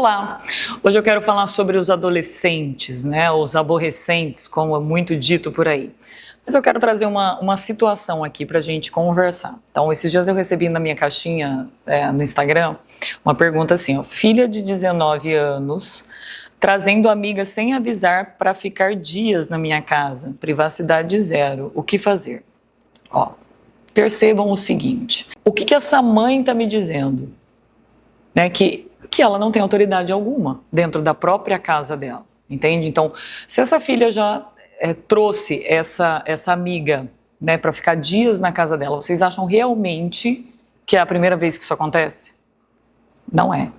Olá, hoje eu quero falar sobre os adolescentes, né, os aborrecentes, como é muito dito por aí. Mas eu quero trazer uma situação aqui para a gente conversar. Então, esses dias eu recebi na minha caixinha no Instagram uma pergunta assim, ó, filha de 19 anos, trazendo amiga sem avisar para ficar dias na minha casa, privacidade zero, o que fazer? Ó, percebam o seguinte, o que essa mãe está me dizendo? Né, que ela não tem autoridade alguma dentro da própria casa dela, entende? Então, se essa filha já trouxe essa amiga, né, para ficar dias na casa dela, vocês acham realmente que é a primeira vez que isso acontece? Não é.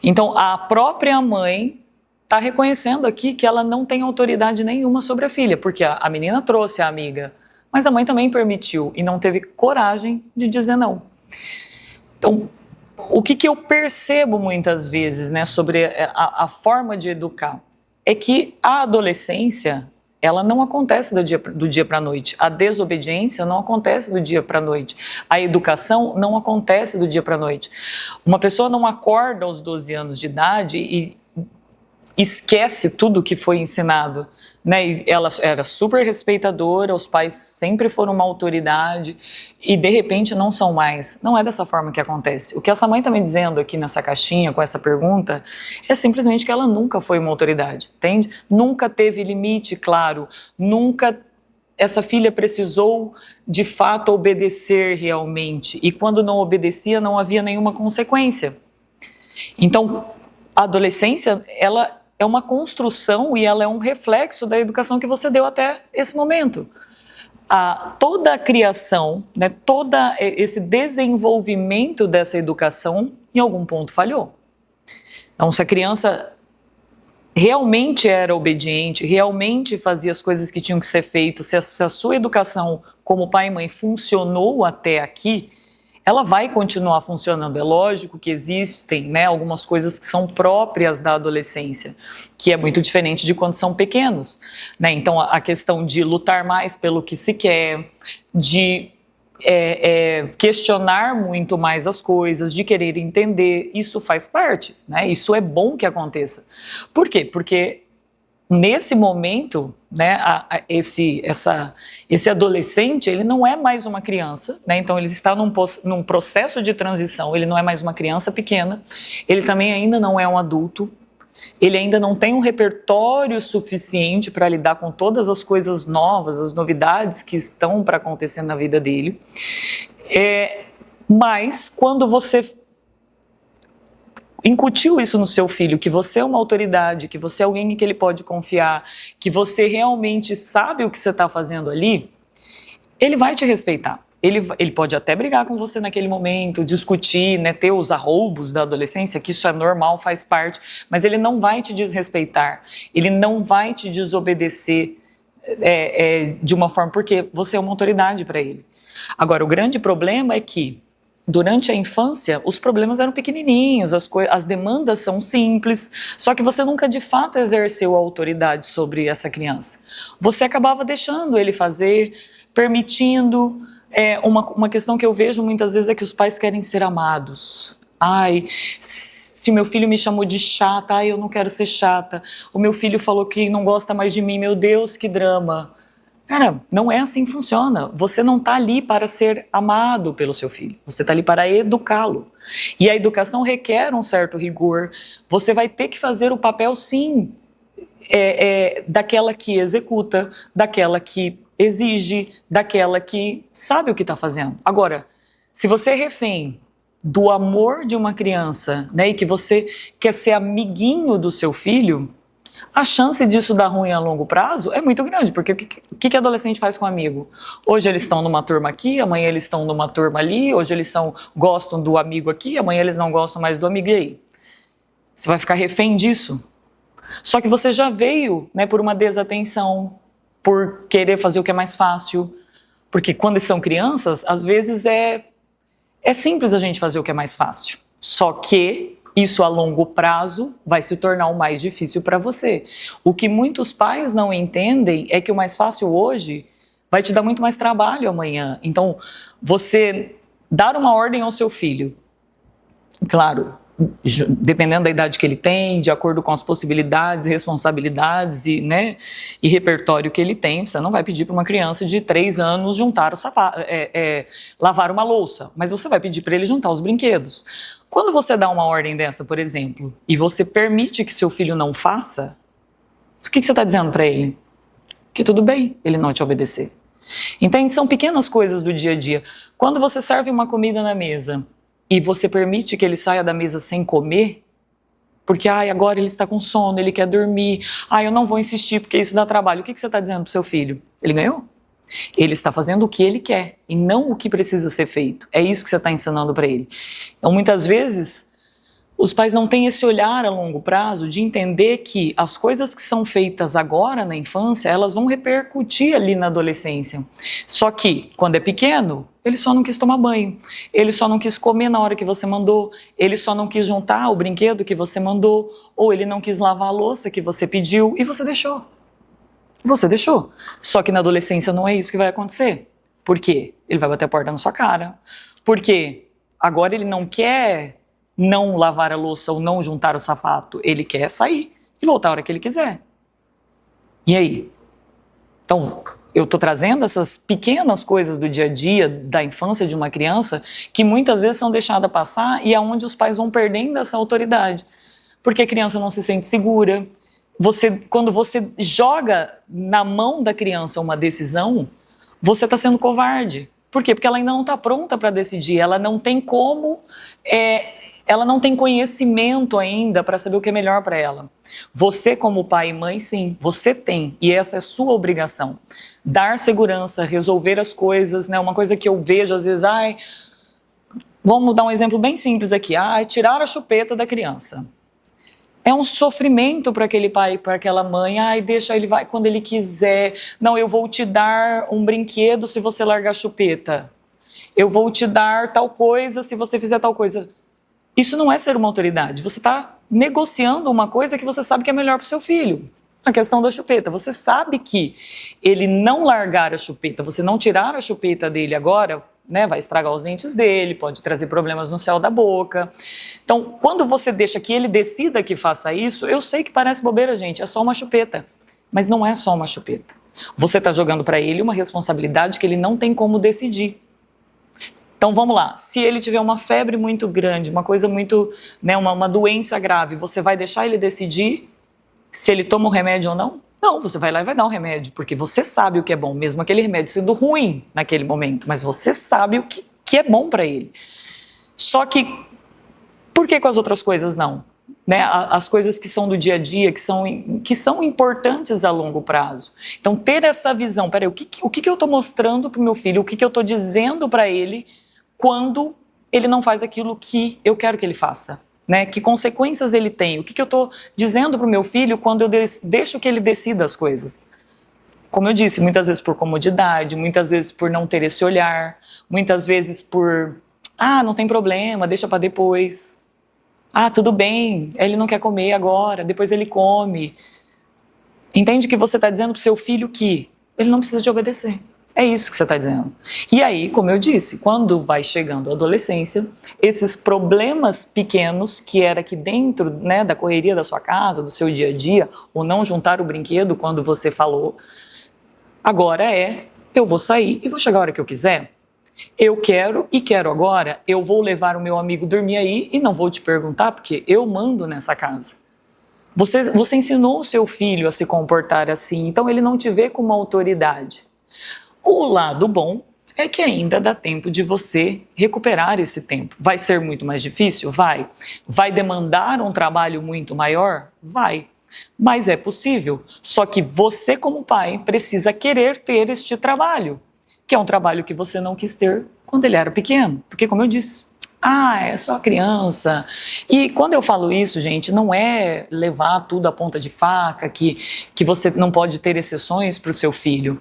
Então, a própria mãe está reconhecendo aqui que ela não tem autoridade nenhuma sobre a filha, porque a menina trouxe a amiga, mas a mãe também permitiu e não teve coragem de dizer não. Então, o que eu percebo muitas vezes, né, sobre a forma de educar é que a adolescência, ela não acontece do dia para a noite. A desobediência não acontece do dia para a noite. A educação não acontece do dia para a noite. Uma pessoa não acorda aos 12 anos de idade e esquece tudo que foi ensinado, né? E ela era super respeitadora, os pais sempre foram uma autoridade e de repente não são mais. Não é dessa forma que acontece. O que essa mãe está me dizendo aqui nessa caixinha com essa pergunta é simplesmente que ela nunca foi uma autoridade, entende? Nunca teve limite claro, nunca essa filha precisou de fato obedecer realmente e quando não obedecia não havia nenhuma consequência. Então, a adolescência, ela é uma construção e ela é um reflexo da educação que você deu até esse momento. Toda a criação, né, todo esse desenvolvimento dessa educação, em algum ponto falhou. Então, se a criança realmente era obediente, realmente fazia as coisas que tinham que ser feitas, se a sua educação como pai e mãe funcionou até aqui, ela vai continuar funcionando. É lógico que existem, né, algumas coisas que são próprias da adolescência, que é muito diferente de quando são pequenos, né? Então, a questão de lutar mais pelo que se quer, de questionar muito mais as coisas, de querer entender, isso faz parte, né? Isso é bom que aconteça. Por quê? Porque nesse momento, né, esse adolescente, ele não é mais uma criança, né, então ele está num processo de transição, ele não é mais uma criança pequena, ele também ainda não é um adulto, ele ainda não tem um repertório suficiente para lidar com todas as coisas novas, as novidades que estão para acontecer na vida dele, mas quando você incutiu isso no seu filho, que você é uma autoridade, que você é alguém em que ele pode confiar, que você realmente sabe o que você está fazendo ali, ele vai te respeitar. Ele pode até brigar com você naquele momento, discutir, né, ter os arroubos da adolescência, que isso é normal, faz parte, mas ele não vai te desrespeitar, ele não vai te desobedecer de uma forma, porque você é uma autoridade para ele. Agora, o grande problema é que durante a infância, os problemas eram pequenininhos, as demandas são simples, só que você nunca de fato exerceu a autoridade sobre essa criança. Você acabava deixando ele fazer, permitindo. Uma questão que eu vejo muitas vezes é que os pais querem ser amados. Ai, se meu filho me chamou de chata, ai, eu não quero ser chata. O meu filho falou que não gosta mais de mim, meu Deus, que drama. Cara, não é assim que funciona. Você não está ali para ser amado pelo seu filho. Você está ali para educá-lo. E a educação requer um certo rigor. Você vai ter que fazer o papel, sim, daquela que executa, daquela que exige, daquela que sabe o que está fazendo. Agora, se você é refém do amor de uma criança, né, e que você quer ser amiguinho do seu filho, a chance disso dar ruim a longo prazo é muito grande, porque o que adolescente faz com amigo? Hoje eles estão numa turma aqui, amanhã eles estão numa turma ali, hoje eles gostam do amigo aqui, amanhã eles não gostam mais do amigo, e aí? Você vai ficar refém disso? Só que você já veio, né, por uma desatenção, por querer fazer o que é mais fácil, porque quando eles são crianças, às vezes é simples a gente fazer o que é mais fácil, só que isso a longo prazo vai se tornar o mais difícil para você. O que muitos pais não entendem é que o mais fácil hoje vai te dar muito mais trabalho amanhã. Então, você dar uma ordem ao seu filho, claro, dependendo da idade que ele tem, de acordo com as possibilidades, responsabilidades e, né, e repertório que ele tem. Você não vai pedir para uma criança de 3 anos juntar o sapato, lavar uma louça, mas você vai pedir para ele juntar os brinquedos. Quando você dá uma ordem dessa, por exemplo, e você permite que seu filho não faça, o que você está dizendo para ele? Que tudo bem ele não te obedecer. Entende? São pequenas coisas do dia a dia. Quando você serve uma comida na mesa e você permite que ele saia da mesa sem comer, porque agora ele está com sono, ele quer dormir, eu não vou insistir porque isso dá trabalho. O que você está dizendo para o seu filho? Ele ganhou? Ele está fazendo o que ele quer e não o que precisa ser feito. É isso que você está ensinando para ele. Então, muitas vezes, os pais não têm esse olhar a longo prazo de entender que as coisas que são feitas agora na infância, elas vão repercutir ali na adolescência. Só que, quando é pequeno, ele só não quis tomar banho, ele só não quis comer na hora que você mandou, ele só não quis juntar o brinquedo que você mandou, ou ele não quis lavar a louça que você pediu e você deixou. Você deixou. Só que na adolescência não é isso que vai acontecer. Por quê? Ele vai bater a porta na sua cara. Porque agora ele não quer não lavar a louça ou não juntar o sapato. Ele quer sair e voltar a hora que ele quiser. E aí? Então, eu estou trazendo essas pequenas coisas do dia a dia, da infância de uma criança, que muitas vezes são deixadas passar e é onde os pais vão perdendo essa autoridade. Porque a criança não se sente segura. Quando você joga na mão da criança uma decisão, você está sendo covarde. Por quê? Porque ela ainda não está pronta para decidir, ela não tem ela não tem conhecimento ainda para saber o que é melhor para ela. Você, como pai e mãe, sim, você tem, e essa é sua obrigação. Dar segurança, resolver as coisas, né? Uma coisa que eu vejo às vezes, vamos dar um exemplo bem simples aqui, tirar a chupeta da criança. É um sofrimento para aquele pai, para aquela mãe. Deixa ele vai quando ele quiser. Não, eu vou te dar um brinquedo se você largar a chupeta. Eu vou te dar tal coisa se você fizer tal coisa. Isso não é ser uma autoridade. Você está negociando uma coisa que você sabe que é melhor para o seu filho. A questão da chupeta. Você sabe que ele não largar a chupeta, você não tirar a chupeta dele agora, né, vai estragar os dentes dele, pode trazer problemas no céu da boca. Então, quando você deixa que ele decida que faça isso, eu sei que parece bobeira, gente, é só uma chupeta. Mas não é só uma chupeta. Você está jogando para ele uma responsabilidade que ele não tem como decidir. Então, vamos lá. Se ele tiver uma febre muito grande, uma coisa muito, né, uma doença grave, você vai deixar ele decidir se ele toma o remédio ou não? Não, você vai lá e vai dar um remédio, porque você sabe o que é bom, mesmo aquele remédio sendo ruim naquele momento, mas você sabe o que é bom para ele. Só que, por que com as outras coisas não? Né? As coisas que são do dia a dia, que são importantes a longo prazo. Então, ter essa visão, peraí, o que eu estou mostrando para o meu filho, o que eu estou dizendo para ele quando ele não faz aquilo que eu quero que ele faça? Né? Que consequências ele tem? O que eu estou dizendo para o meu filho quando eu deixo que ele decida as coisas? Como eu disse, muitas vezes por comodidade, muitas vezes por não ter esse olhar, muitas vezes por, não tem problema, deixa para depois. Tudo bem, ele não quer comer agora, depois ele come. Entende que você está dizendo para o seu filho que ele não precisa te obedecer. É isso que você está dizendo. E aí, como eu disse, quando vai chegando a adolescência, esses problemas pequenos, que era aqui dentro, né, da correria da sua casa, do seu dia a dia, ou não juntar o brinquedo quando você falou, agora eu vou sair e vou chegar a hora que eu quiser. Eu quero e quero agora, eu vou levar o meu amigo dormir aí e não vou te perguntar, porque eu mando nessa casa. Você ensinou o seu filho a se comportar assim, então ele não te vê como autoridade. O lado bom é que ainda dá tempo de você recuperar esse tempo. Vai ser muito mais difícil? Vai. Vai demandar um trabalho muito maior? Vai. Mas é possível. Só que você, como pai, precisa querer ter este trabalho, que é um trabalho que você não quis ter quando ele era pequeno. Porque, como eu disse, é só criança. E quando eu falo isso, gente, não é levar tudo à ponta de faca, que você não pode ter exceções para o seu filho.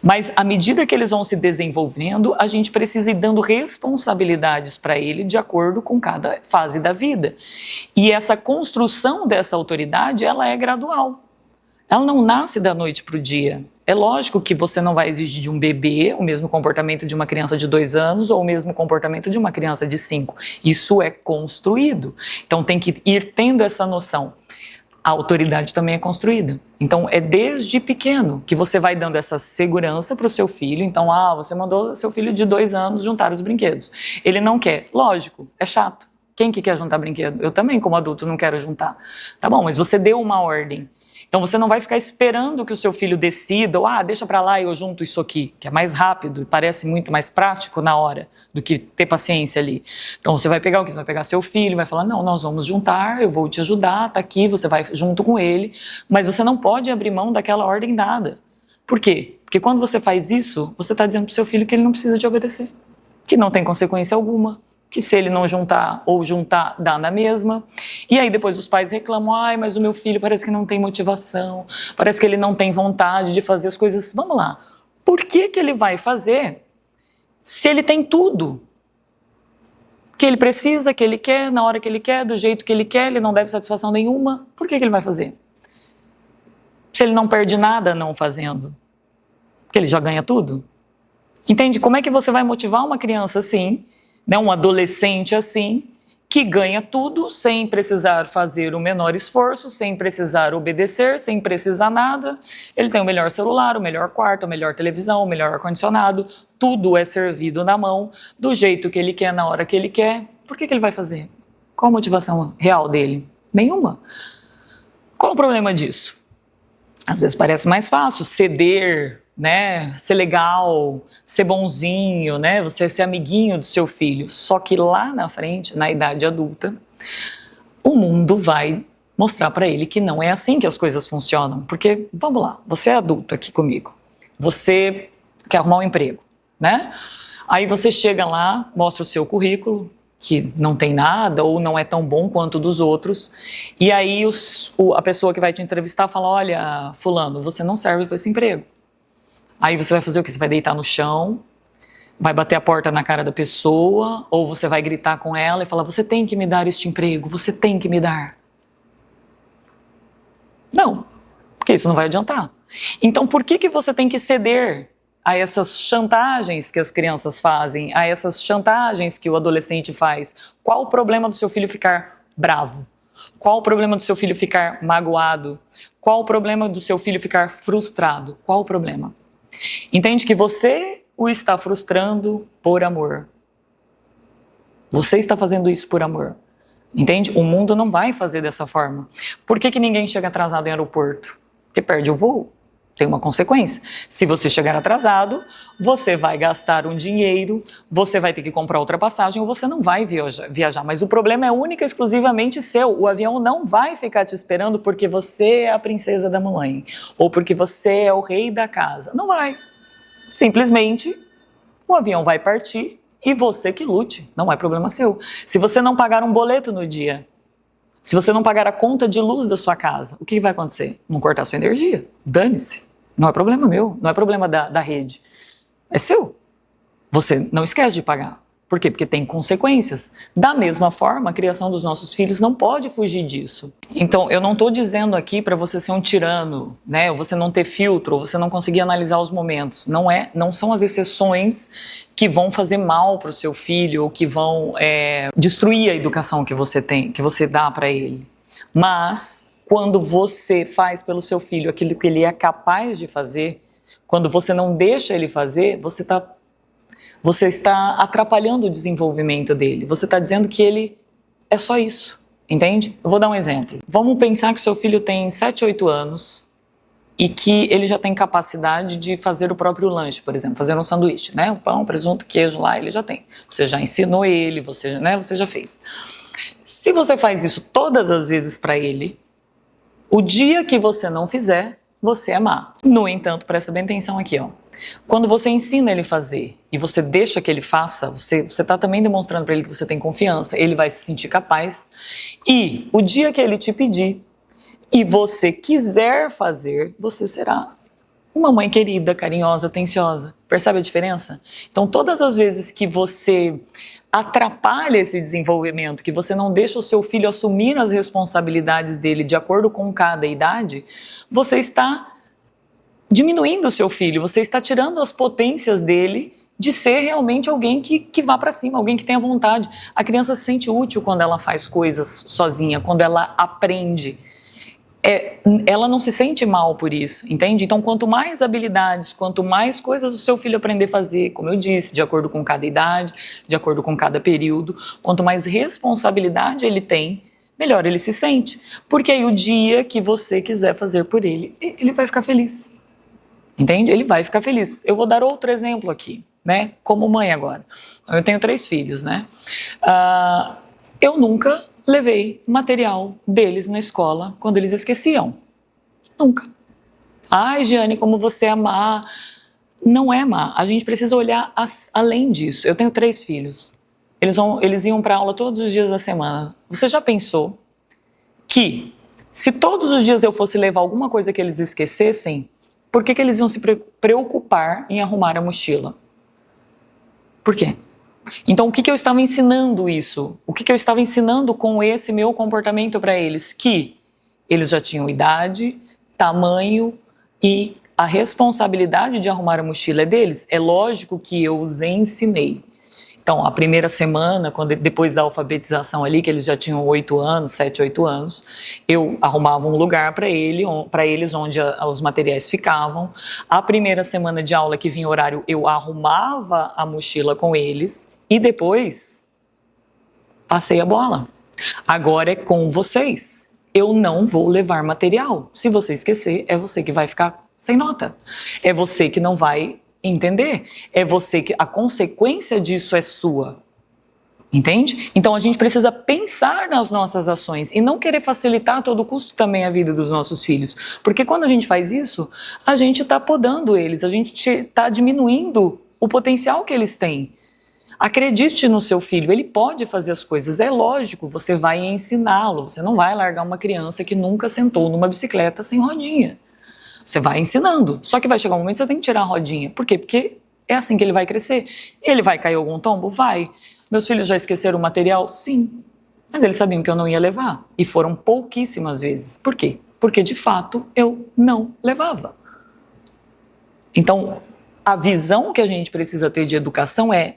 Mas à medida que eles vão se desenvolvendo, a gente precisa ir dando responsabilidades para ele de acordo com cada fase da vida. E essa construção dessa autoridade, ela é gradual. Ela não nasce da noite para o dia. É lógico que você não vai exigir de um bebê o mesmo comportamento de uma criança de 2 anos ou o mesmo comportamento de uma criança de 5. Isso é construído. Então tem que ir tendo essa noção. A autoridade também é construída. Então é desde pequeno que você vai dando essa segurança para o seu filho. Então, você mandou seu filho de 2 anos juntar os brinquedos. Ele não quer. Lógico, é chato. Quem que quer juntar brinquedo? Eu também, como adulto, não quero juntar. Tá bom, mas você deu uma ordem. Então você não vai ficar esperando que o seu filho decida, ou deixa pra lá e eu junto isso aqui, que é mais rápido e parece muito mais prático na hora do que ter paciência ali. Então você vai pegar o que? Você vai pegar seu filho, vai falar, não, nós vamos juntar, eu vou te ajudar, tá aqui, você vai junto com ele, mas você não pode abrir mão daquela ordem dada. Por quê? Porque quando você faz isso, você está dizendo pro seu filho que ele não precisa de obedecer, que não tem consequência alguma, que se ele não juntar ou juntar, dá na mesma. E aí depois os pais reclamam, mas o meu filho parece que não tem motivação, parece que ele não tem vontade de fazer as coisas. Vamos lá, por que que ele vai fazer se ele tem tudo? Que ele precisa, que ele quer, na hora que ele quer, do jeito que ele quer, ele não deve satisfação nenhuma. Por que que ele vai fazer? Se ele não perde nada não fazendo, porque ele já ganha tudo. Entende? Como é que você vai motivar uma criança assim, um adolescente assim, que ganha tudo sem precisar fazer o menor esforço, sem precisar obedecer, sem precisar nada. Ele tem o melhor celular, o melhor quarto, a melhor televisão, o melhor ar-condicionado, tudo é servido na mão, do jeito que ele quer, na hora que ele quer. Por que que ele vai fazer? Qual a motivação real dele? Nenhuma. Qual o problema disso? Às vezes parece mais fácil ceder, ser legal, ser bonzinho, você ser amiguinho do seu filho. Só que lá na frente, na idade adulta, o mundo vai mostrar para ele que não é assim que as coisas funcionam. Porque, vamos lá, você é adulto aqui comigo, você quer arrumar um emprego, Aí você chega lá, mostra o seu currículo, que não tem nada ou não é tão bom quanto dos outros, e aí a pessoa que vai te entrevistar fala, olha, fulano, você não serve para esse emprego. Aí você vai fazer o quê? Você vai deitar no chão, vai bater a porta na cara da pessoa, ou você vai gritar com ela e falar, você tem que me dar este emprego, você tem que me dar. Não, porque isso não vai adiantar. Então por que que você tem que ceder a essas chantagens que as crianças fazem, a essas chantagens que o adolescente faz? Qual o problema do seu filho ficar bravo? Qual o problema do seu filho ficar magoado? Qual o problema do seu filho ficar frustrado? Qual o problema? Entende que você o está frustrando por amor. Você está fazendo isso por amor. Entende? O mundo não vai fazer dessa forma. Por que que ninguém chega atrasado em aeroporto? Porque perde o voo. Tem uma consequência. Se você chegar atrasado, você vai gastar um dinheiro, você vai ter que comprar outra passagem ou você não vai viajar. Mas o problema é única e exclusivamente seu. O avião não vai ficar te esperando porque você é a princesa da mamãe ou porque você é o rei da casa. Não vai. Simplesmente, o avião vai partir e você que lute. Não é problema seu. Se você não pagar um boleto no dia, se você não pagar a conta de luz da sua casa, o que vai acontecer? Vão cortar sua energia. Dane-se. Não é problema meu, não é problema da rede. É seu. Você não esquece de pagar. Por quê? Porque tem consequências. Da mesma forma, a criação dos nossos filhos não pode fugir disso. Então, eu não estou dizendo aqui para você ser um tirano, ou você não ter filtro, ou você não conseguir analisar os momentos. Não são as exceções que vão fazer mal para o seu filho ou que vão destruir a educação que você tem, que você dá para ele. Mas quando você faz pelo seu filho aquilo que ele é capaz de fazer, quando você não deixa ele fazer, você está atrapalhando o desenvolvimento dele. Você está dizendo que ele é só isso, entende? Eu vou dar um exemplo. Vamos pensar que seu filho tem 7, 8 anos e que ele já tem capacidade de fazer o próprio lanche, por exemplo, fazer um sanduíche, O pão, presunto, queijo lá, ele já tem. Você já ensinou ele, você já fez. Se você faz isso todas as vezes para ele, o dia que você não fizer, você é má. No entanto, presta bem atenção aqui, Quando você ensina ele a fazer e você deixa que ele faça, você está também demonstrando para ele que você tem confiança, ele vai se sentir capaz. E o dia que ele te pedir e você quiser fazer, você será uma mãe querida, carinhosa, atenciosa. Percebe a diferença? Então, todas as vezes que você atrapalha esse desenvolvimento, que você não deixa o seu filho assumir as responsabilidades dele de acordo com cada idade, você está diminuindo o seu filho, você está tirando as potências dele de ser realmente alguém que vá para cima, alguém que tenha vontade. A criança se sente útil quando ela faz coisas sozinha, quando ela aprende. Ela não se sente mal por isso, entende? Então, quanto mais habilidades, quanto mais coisas o seu filho aprender a fazer, como eu disse, de acordo com cada idade, de acordo com cada período, quanto mais responsabilidade ele tem, melhor ele se sente. Porque aí o dia que você quiser fazer por ele, ele vai ficar feliz. Entende? Ele vai ficar feliz. Eu vou dar outro exemplo aqui, né? Como mãe agora. Eu tenho 3 filhos, né? Eu nunca levei material deles na escola quando eles esqueciam. Nunca. Ai, Giane, como você é má. Não é má. A gente precisa olhar além disso. Eu tenho 3 filhos. Eles iam para aula todos os dias da semana. Você já pensou que se todos os dias eu fosse levar alguma coisa que eles esquecessem, por que eles iam se preocupar em arrumar a mochila? Por quê? Então, o que eu estava ensinando isso? O que eu estava ensinando com esse meu comportamento para eles? Que eles já tinham idade, tamanho e a responsabilidade de arrumar a mochila é deles. É lógico que eu os ensinei. Então, a primeira semana, depois da alfabetização ali, que eles já tinham 8 anos, 7, 8 anos, eu arrumava um lugar para eles onde os materiais ficavam. A primeira semana de aula que vinha horário, eu arrumava a mochila com eles e depois passei a bola. Agora é com vocês. Eu não vou levar material. Se você esquecer, é você que vai ficar sem nota. É você que não vai entender. É você que a consequência disso é sua. Entende? Então a gente precisa pensar nas nossas ações e não querer facilitar a todo custo também a vida dos nossos filhos. Porque quando a gente faz isso, a gente está podando eles, a gente está diminuindo o potencial que eles têm. Acredite no seu filho, ele pode fazer as coisas. É lógico, você vai ensiná-lo. Você não vai largar uma criança que nunca sentou numa bicicleta sem rodinha. Você vai ensinando, só que vai chegar um momento que você tem que tirar a rodinha. Por quê? Porque é assim que ele vai crescer. Ele vai cair algum tombo? Vai. Meus filhos já esqueceram o material? Sim. Mas eles sabiam que eu não ia levar. E foram pouquíssimas vezes. Por quê? Porque, de fato, eu não levava. Então, a visão que a gente precisa ter de educação é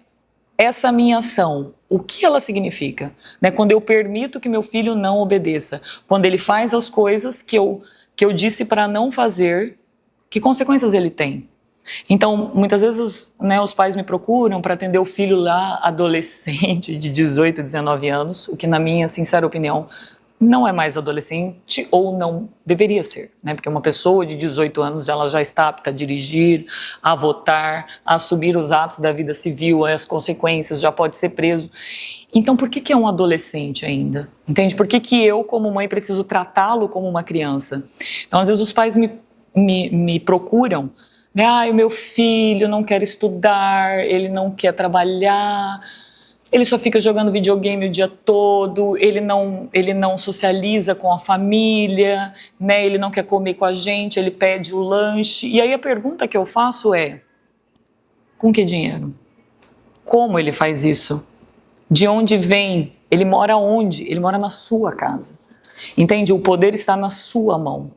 essa minha ação, o que ela significa? Né? Quando eu permito que meu filho não obedeça, quando ele faz as coisas que eu disse para não fazer, que consequências ele tem? Então, muitas vezes os pais me procuram para atender o filho lá, adolescente, de 18, 19 anos, o que na minha sincera opinião não é mais adolescente ou não deveria ser, né? Porque uma pessoa de 18 anos ela já está apta a dirigir, a votar, a assumir os atos da vida civil, as consequências, já pode ser preso. Então, por que é um adolescente ainda? Entende? Por que eu, como mãe, preciso tratá-lo como uma criança? Então, às vezes os pais me procuram, né? Ah, o meu filho não quer estudar, ele não quer trabalhar, ele só fica jogando videogame o dia todo, ele não socializa com a família, né? Ele não quer comer com a gente, ele pede o lanche. E aí a pergunta que eu faço é, com que dinheiro? Como ele faz isso? De onde vem? Ele mora onde? Ele mora na sua casa. Entende? O poder está na sua mão.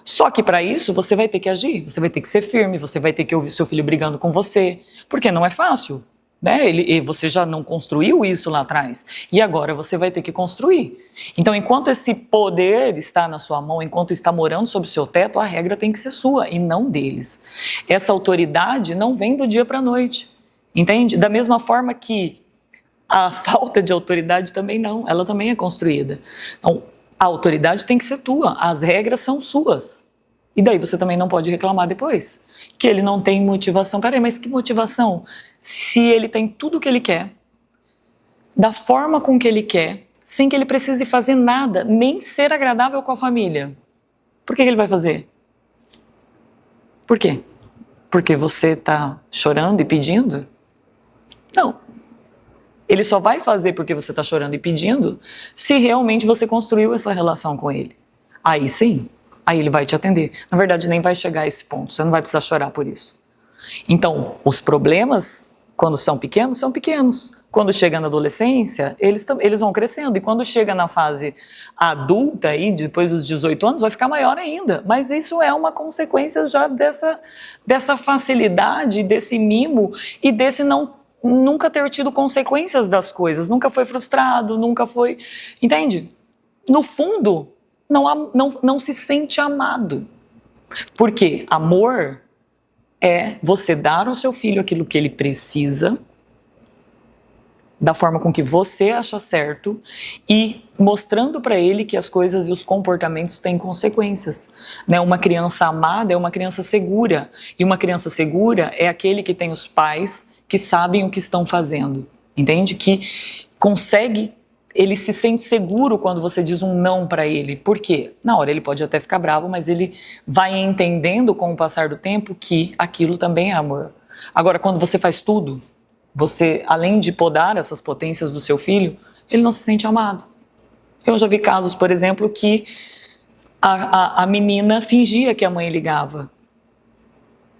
Só que para isso você vai ter que agir, você vai ter que ser firme, você vai ter que ouvir seu filho brigando com você, porque não é fácil. Né? Você já não construiu isso lá atrás e agora você vai ter que construir. Então, enquanto esse poder está na sua mão, enquanto está morando sob o seu teto, a regra tem que ser sua e não deles. Essa autoridade não vem do dia para a noite, entende? Da mesma forma que a falta de autoridade também não, ela também é construída. Então, a autoridade tem que ser tua, as regras são suas. E daí você também não pode reclamar depois, que ele não tem motivação. Peraí, mas que motivação? Se ele tem tudo o que ele quer, da forma com que ele quer, sem que ele precise fazer nada, nem ser agradável com a família, por que ele vai fazer? Por quê? Porque você está chorando e pedindo? Não. Ele só vai fazer porque você está chorando e pedindo se realmente você construiu essa relação com ele. Aí sim. Aí ele vai te atender. Na verdade, nem vai chegar a esse ponto. Você não vai precisar chorar por isso. Então, os problemas, quando são pequenos, são pequenos. quando chega na adolescência, eles vão crescendo. E quando chega na fase adulta, aí, depois dos 18 anos, vai ficar maior ainda. Mas isso é uma consequência já dessa facilidade, desse mimo e desse nunca ter tido consequências das coisas. Nunca foi frustrado, nunca foi... Entende? No fundo, não se sente amado. Porque amor é você dar ao seu filho aquilo que ele precisa, da forma com que você acha certo e mostrando para ele que as coisas e os comportamentos têm consequências. Né? Uma criança amada é uma criança segura, e uma criança segura é aquele que tem os pais que sabem o que estão fazendo, entende? Que consegue, ele se sente seguro quando você diz um não para ele. Por quê? Na hora ele pode até ficar bravo, mas ele vai entendendo com o passar do tempo que aquilo também é amor. Agora, quando você faz tudo, você, além de podar essas potências do seu filho, ele não se sente amado. Eu já vi casos, por exemplo, que a menina fingia que a mãe ligava,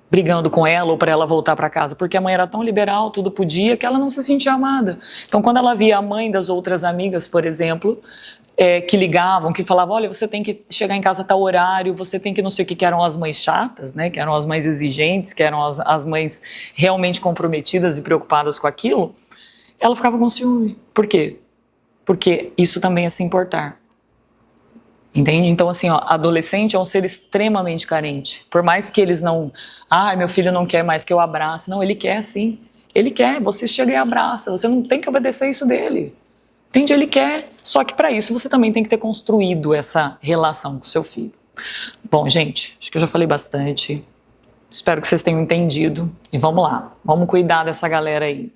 brigando com ela ou para ela voltar para casa, porque a mãe era tão liberal, tudo podia, que ela não se sentia amada. Então, quando ela via a mãe das outras amigas, por exemplo, que ligavam, que falavam, olha, você tem que chegar em casa a tal horário, você tem que não sei o que eram as mães chatas, né, que eram as mães exigentes, que eram as mães realmente comprometidas e preocupadas com aquilo, ela ficava com ciúme. Por quê? Porque isso também é se importar. Entende? Então, assim, ó, adolescente é um ser extremamente carente. Por mais que eles não... meu filho não quer mais que eu abrace. Não, ele quer sim. Ele quer, você chega e abraça, você não tem que obedecer isso dele. Entende? Ele quer, só que para isso você também tem que ter construído essa relação com seu filho. Bom, gente, acho que eu já falei bastante. Espero que vocês tenham entendido. E vamos lá, vamos cuidar dessa galera aí.